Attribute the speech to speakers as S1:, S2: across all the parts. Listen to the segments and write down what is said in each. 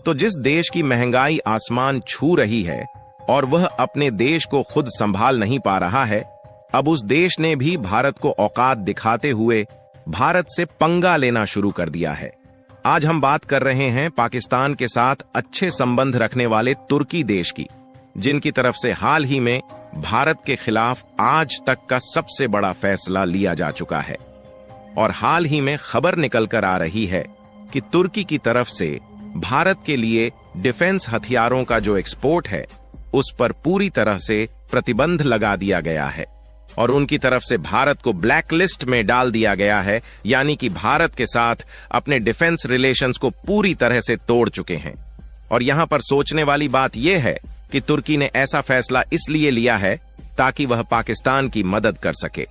S1: तो जिस देश की महंगाई आसमान छू रही है और वह अपने देश को खुद संभाल नहीं पा रहा है, अब उस देश ने भी भारत को औकात दिखाते हुए भारत से पंगा लेना शुरू कर दिया है। आज हम बात कर रहे हैं पाकिस्तान के साथ अच्छे संबंध रखने वाले तुर्की देश की, जिनकी तरफ से हाल ही में भारत के खिलाफ आज तक का सबसे बड़ा फैसला लिया जा चुका है। और हाल ही में खबर निकल कर आ रही है कि तुर्की की तरफ से भारत के लिए डिफेंस हथियारों का जो एक्सपोर्ट है उस पर पूरी तरह से प्रतिबंध लगा दिया गया है और उनकी तरफ से भारत को ब्लैक लिस्ट में डाल दिया गया है, यानी कि भारत के साथ अपने डिफेंस रिलेशंस को पूरी तरह से तोड़ चुके हैं। और यहां पर सोचने वाली बात यह है कि तुर्की ने ऐसा फैसला इसलिए लिया है ताकि वह पाकिस्तान की मदद कर सके।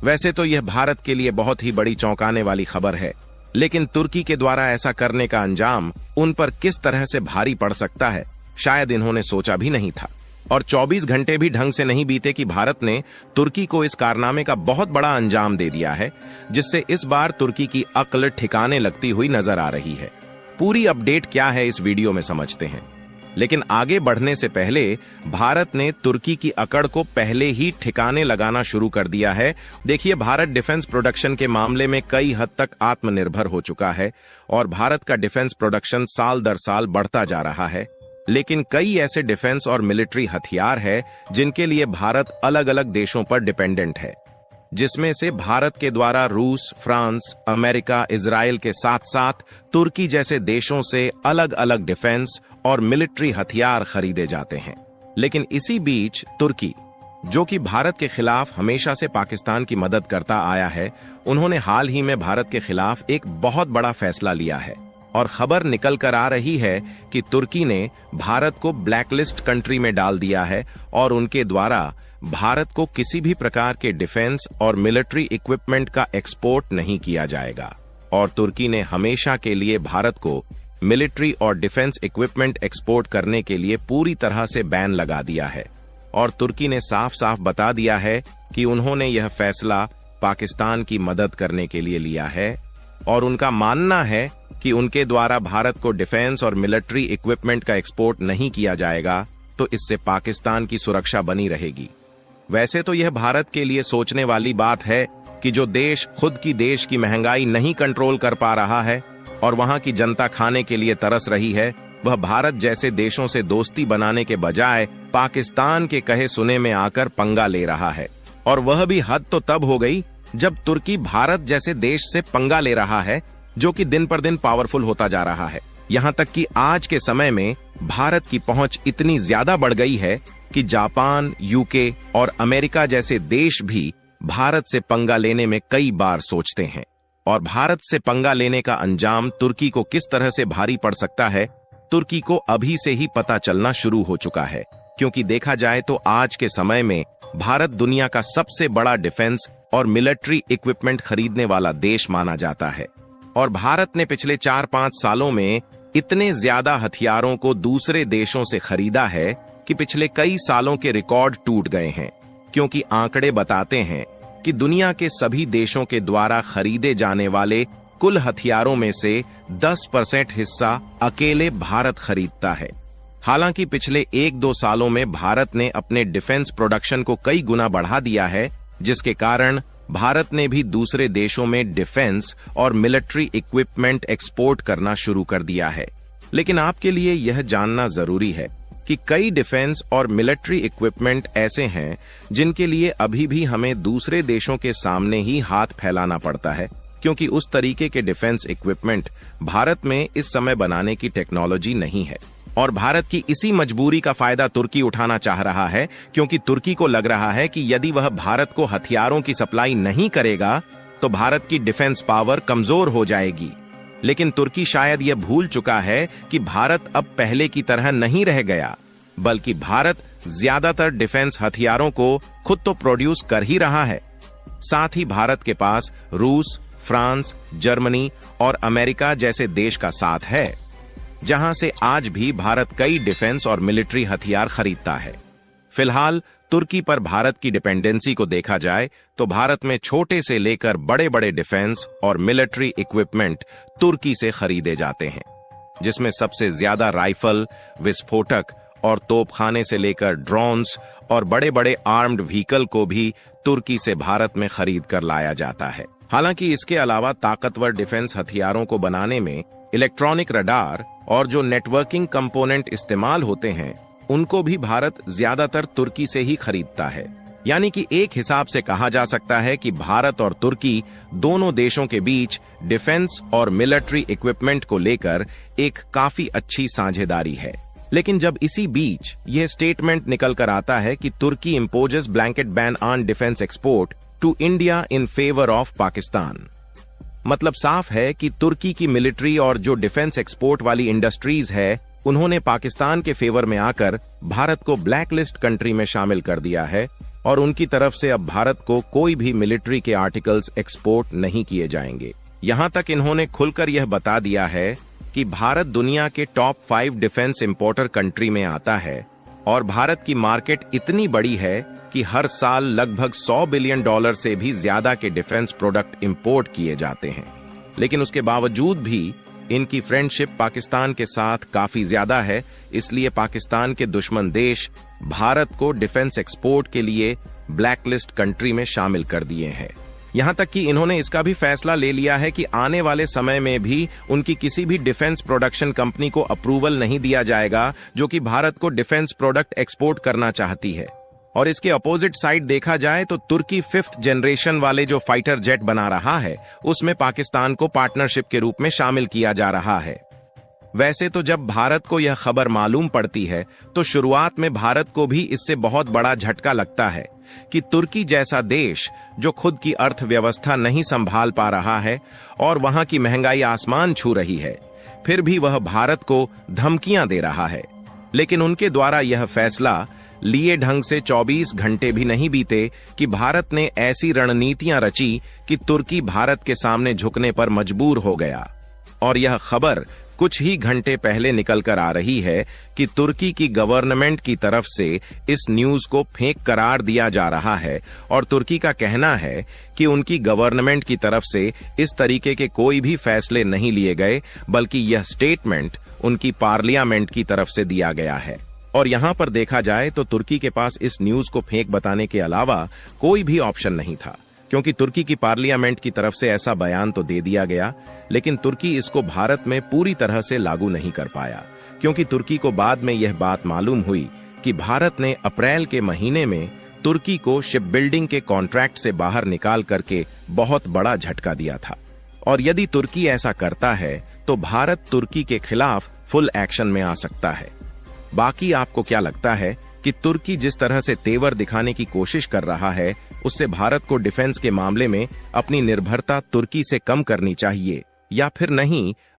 S1: वैसे तो यह भारत के लिए बहुत ही बड़ी चौंकाने वाली खबर है, लेकिन तुर्की के द्वारा ऐसा करने का अंजाम उन पर किस तरह से भारी पड़ सकता है, शायद इन्होंने सोचा भी नहीं था। और 24 घंटे भी ढंग से नहीं बीते कि भारत ने तुर्की को इस कारनामे का बहुत बड़ा अंजाम दे दिया है, जिससे इस बार तुर्की की अक्ल ठिकाने लगती हुई नजर आ रही है। पूरी अपडेट क्या है इस वीडियो में समझते हैं, लेकिन आगे बढ़ने से पहले भारत ने तुर्की की अकड़ को पहले ही ठिकाने लगाना शुरू कर दिया है। देखिए, भारत डिफेंस प्रोडक्शन के मामले में कई हद तक आत्मनिर्भर हो चुका है और भारत का डिफेंस प्रोडक्शन साल दर साल बढ़ता जा रहा है। लेकिन कई ऐसे डिफेंस और मिलिट्री हथियार है जिनके लिए भारत अलग अलग देशों पर डिपेंडेंट है, जिसमें से भारत के द्वारा रूस, फ्रांस, अमेरिका, इजराइल के साथ साथ तुर्की जैसे देशों से अलग अलग डिफेंस और मिलिट्री हथियार खरीदे जाते हैं। लेकिन इसी बीच तुर्की, जो कि भारत के खिलाफ हमेशा से पाकिस्तान की मदद करता आया है, उन्होंने हाल ही में भारत के खिलाफ एक बहुत बड़ा फैसला लिया है और खबर निकल कर आ रही है कि तुर्की ने भारत को ब्लैकलिस्ट कंट्री में डाल दिया है और उनके द्वारा भारत को किसी भी प्रकार के डिफेंस और मिलिट्री इक्विपमेंट का एक्सपोर्ट नहीं किया जाएगा। और तुर्की ने हमेशा के लिए भारत को मिलिट्री और डिफेंस इक्विपमेंट एक्सपोर्ट करने के लिए पूरी तरह से बैन लगा दिया है। और तुर्की ने साफ साफ बता दिया है कि उन्होंने यह फैसला पाकिस्तान की मदद करने के लिए लिया है और उनका मानना है कि उनके द्वारा भारत को डिफेंस और मिलिट्री इक्विपमेंट का एक्सपोर्ट नहीं किया जाएगा, तो इससे पाकिस्तान की सुरक्षा बनी रहेगी। वैसे तो यह भारत के लिए सोचने वाली बात है कि जो देश खुद की देश की महंगाई नहीं कंट्रोल कर पा रहा है और वहां की जनता खाने के लिए तरस रही है, वह भारत जैसे देशों से दोस्ती बनाने के बजाय पाकिस्तान के कहे सुने में आकर पंगा ले रहा है। और वह भी हद तो तब हो गई जब तुर्की भारत जैसे देश से पंगा ले रहा है, जो कि दिन पर दिन पावरफुल होता जा रहा है। यहां तक कि आज के समय में भारत की पहुंच इतनी ज्यादा बढ़ गई है कि जापान, यूके और अमेरिका जैसे देश भी भारत से पंगा लेने में कई बार सोचते हैं। और भारत से पंगा लेने का अंजाम तुर्की को किस तरह से भारी पड़ सकता है, तुर्की को अभी से ही पता चलना शुरू हो चुका है। क्योंकि देखा जाए तो आज के समय में भारत दुनिया का सबसे बड़ा डिफेंस और मिलिट्री इक्विपमेंट खरीदने वाला देश माना जाता है। और भारत ने पिछले 4-5 सालों में इतने ज्यादा हथियारों को दूसरे देशों से खरीदा है कि पिछले कई सालों के रिकॉर्ड टूट गए हैं। क्योंकि आंकड़े बताते हैं कि दुनिया के सभी देशों के द्वारा खरीदे जाने वाले कुल हथियारों में से 10% हिस्सा अकेले भारत खरीदता है। हालांकि पिछले 1-2 सालों में भारत ने अपने डिफेंस प्रोडक्शन को कई गुना बढ़ा दिया है, जिसके कारण भारत ने भी दूसरे देशों में डिफेंस और मिलिट्री इक्विपमेंट एक्सपोर्ट करना शुरू कर दिया है। लेकिन आपके लिए यह जानना जरूरी है कि कई डिफेंस और मिलिट्री इक्विपमेंट ऐसे हैं जिनके लिए अभी भी हमें दूसरे देशों के सामने ही हाथ फैलाना पड़ता है, क्योंकि उस तरीके के डिफेंस इक्विपमेंट भारत में इस समय बनाने की टेक्नोलॉजी नहीं है। और भारत की इसी मजबूरी का फायदा तुर्की उठाना चाह रहा है, क्योंकि तुर्की को लग रहा है कि यदि वह भारत को हथियारों की सप्लाई नहीं करेगा तो भारत की डिफेंस पावर कमजोर हो जाएगी। लेकिन तुर्की शायद यह भूल चुका है कि भारत अब पहले की तरह नहीं रह गया, बल्कि भारत ज्यादातर डिफेंस हथियारों को खुद तो प्रोड्यूस कर ही रहा है। साथ ही भारत के पास रूस, फ्रांस, जर्मनी और अमेरिका जैसे देश का साथ है, जहां से आज भी भारत कई डिफेंस और मिलिट्री हथियार खरीदता है। फिलहाल तुर्की पर भारत की डिपेंडेंसी को देखा जाए तो भारत में छोटे से लेकर बड़े बड़े डिफेंस और मिलिट्री इक्विपमेंट तुर्की से खरीदे जाते हैं। जिसमें सबसे ज्यादा राइफल, विस्फोटक और तोपखाने से लेकर ड्रोन्स और बड़े बड़े आर्म्ड व्हीकल को भी तुर्की से भारत में खरीद कर लाया जाता है। हालांकि इसके अलावा ताकतवर डिफेंस हथियारों को बनाने में इलेक्ट्रॉनिक रडार और जो नेटवर्किंग कंपोनेंट इस्तेमाल होते हैं, उनको भी भारत ज्यादातर तुर्की से ही खरीदता है। यानी कि एक हिसाब से कहा जा सकता है कि भारत और तुर्की दोनों देशों के बीच डिफेंस और मिलिट्री इक्विपमेंट को लेकर एक काफी अच्छी साझेदारी है। लेकिन जब इसी बीच यह स्टेटमेंट निकल कर आता है कि Turkey imposes blanket ban on defence export to India in favour of Pakistan, मतलब साफ है कि तुर्की की मिलिट्री और जो डिफेंस एक्सपोर्ट वाली इंडस्ट्रीज है, उन्होंने पाकिस्तान के फेवर में आकर भारत को ब्लैकलिस्ट कंट्री में शामिल कर दिया है और उनकी तरफ से अब भारत को कोई भी मिलिट्री के आर्टिकल्स एक्सपोर्ट नहीं किए जाएंगे। यहां तक इन्होंने खुलकर यह बता दिया है कि भारत दुनिया के टॉप 5 डिफेंस इंपोर्टर कंट्री में आता है और भारत की मार्केट इतनी बड़ी है कि हर साल लगभग $100 बिलियन से भी ज्यादा के डिफेंस प्रोडक्ट इंपोर्ट किए जाते हैं। लेकिन उसके बावजूद भी इनकी फ्रेंडशिप पाकिस्तान के साथ काफी ज्यादा है, इसलिए पाकिस्तान के दुश्मन देश भारत को डिफेंस एक्सपोर्ट के लिए ब्लैकलिस्ट कंट्री में शामिल कर दिए हैं। यहां तक कि इन्होंने इसका भी फैसला ले लिया है कि आने वाले समय में भी उनकी किसी भी डिफेंस प्रोडक्शन कंपनी को अप्रूवल नहीं दिया जाएगा जो कि भारत को डिफेंस प्रोडक्ट एक्सपोर्ट करना चाहती है। और इसके अपोजिट साइड देखा जाए तो तुर्की 5th जनरेशन वाले जो फाइटर जेट बना रहा है, उसमें पाकिस्तान को पार्टनरशिप के रूप में शामिल किया जा रहा है। वैसे तो जब भारत को यह खबर मालूम पड़ती है तो शुरुआत में भारत को भी इससे बहुत बड़ा झटका लगता है कि तुर्की जैसा देश जो खुद की अर्थव्यवस्था नहीं संभाल पा रहा है और वहां की महंगाई आसमान छू रही है, फिर भी वह भारत को धमकियां दे रहा है। लेकिन उनके द्वारा यह फैसला लिए ढंग से 24 घंटे भी नहीं बीते कि भारत ने ऐसी रणनीतियां रची कि तुर्की भारत के सामने झुकने पर मजबूर हो गया। और यह खबर कुछ ही घंटे पहले निकल कर आ रही है कि तुर्की की गवर्नमेंट की तरफ से इस न्यूज को फेक करार दिया जा रहा है और तुर्की का कहना है कि उनकी गवर्नमेंट की तरफ से इस तरीके के कोई भी फैसले नहीं लिए गए, बल्कि यह स्टेटमेंट उनकी पार्लियामेंट की तरफ से दिया गया है। और यहां पर देखा जाए तो तुर्की के पास इस न्यूज को फेक बताने के अलावा कोई भी ऑप्शन नहीं था, क्योंकि तुर्की की पार्लियामेंट की तरफ से ऐसा बयान तो दे दिया गया, लेकिन तुर्की इसको भारत में पूरी तरह से लागू नहीं कर पाया, क्योंकि तुर्की को बाद में यह बात मालूम हुई कि भारत ने अप्रैल के महीने में तुर्की को शिप बिल्डिंग के कॉन्ट्रैक्ट से बाहर निकाल करके बहुत बड़ा झटका दिया था। और यदि तुर्की ऐसा करता है तो भारत तुर्की के खिलाफ फुल एक्शन में आ सकता है। बाकी आपको क्या लगता है कि तुर्की जिस तरह से तेवर दिखाने की कोशिश कर रहा है, उससे भारत को डिफेंस के मामले में अपनी निर्भरता तुर्की से कम करनी चाहिए या फिर नहीं,